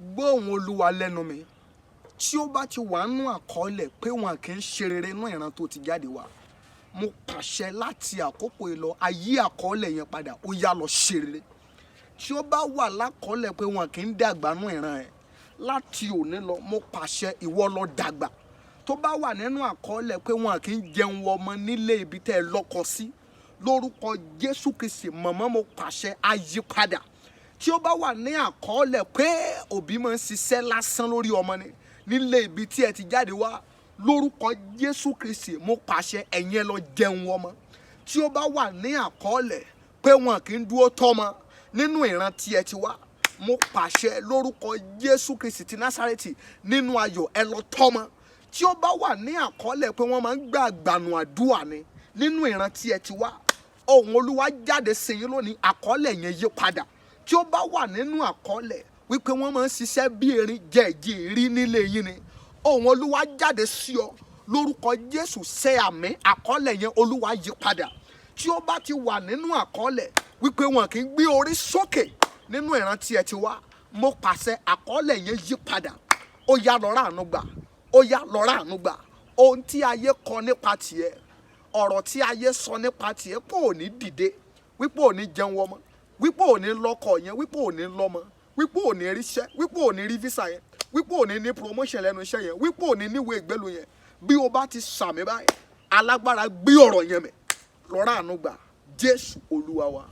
gbóhùn Olúwa lẹ́nu mi tí ó bá ti wà nínú àkọọ́lẹ̀ pé wọn kì í ṣe rere nínú ìran tó ti jáde wá, mo pàṣẹ láti àkókò yìí lọ ayé àkọọ́lẹ̀ yẹn padà ó yá lọ ṣe rere. Tí ó bá wà lákọọ́lẹ̀ pé wọn kì í dàgbà nínú ìran ẹ̀, láti òní lọ mo pàṣẹ ìwọ lọ dàgbà. Tó bá wà nínú àkọọ́lẹ̀ pé wọn kì í jẹun ọmọ nílé ibi tẹ́ ẹ lọ́kọ sí, lórúkọ Jésù Kristi mọ̀mọ́ mo pàṣẹ àyípadà. Tí ó bá wà ní àkọọ́lẹ̀ pé òbí máa ń ṣiṣẹ́ lásán lórí ọmọ ni nílé ibi tí ẹ ti jáde wá, lórúkọ Jésù Kristi mo pàṣẹ ẹ̀yin ẹ lọ jẹun ọmọ. Tí ó bá wà ní àkọọ́lẹ̀ pé wọn kì í dúró tọ́mọ nínú ìran tí ẹ ti wá, mo pàṣẹ lórúkọ Jésù Kristi ti Násárẹ́tì nínú ayọ̀ ẹ lọ tọ́mọ. Tí ó bá wà ní àkọọ́lẹ̀ pé wọ́n máa ń gbà àgbànú àdúrà ni nínú ìran tí ẹ ti wá, ohùn Olúwa jáde sí yín lónìí, àkọọ́lẹ̀ yẹn yí padà. Tí ó bá wà nínú àkọọ́lẹ̀ wípé wọ́n máa ń ṣiṣẹ́ bí erin jẹ̀jì rí nílé yín ni, ohùn Olúwa jáde sí ọ lórúkọ Jésù, ṣe àmín, àkọọ́lẹ̀ yẹn Olúwa yí padà. Tí ó bá ti wà nínú àkọọ́lẹ̀ wípé wọn kì í gbé orí sókè nínú ìran tí ẹ ti wá, mo pàṣẹ àkọọ́lẹ̀ yẹn yí padà. Ó yá lọ ráàánú gbà, ó yá lọ ráàánú gbà. Ohun tí ayé kọ nípa tiẹ̀, ọ̀rọ̀ tí ayé sọ nípa tiẹ̀ pé ò ní dìde, wípé ò ní jẹun ọmọ, wípé ò ní lọ́kọ yẹn, wípé ò ní lọ́mọ, wípé ò ní ríṣẹ́, wípé ò ní rí visa yẹn, wípé ò ní promotion lẹ́nu iṣẹ́ yẹn, wípé ò ní níwèé ìgbélú yẹn, bí o bá ti sàmì báyìí, alágbára gbé ọ̀rọ̀ yẹn mì, lọ ráàánú gbà. Jésù Olúwa wa.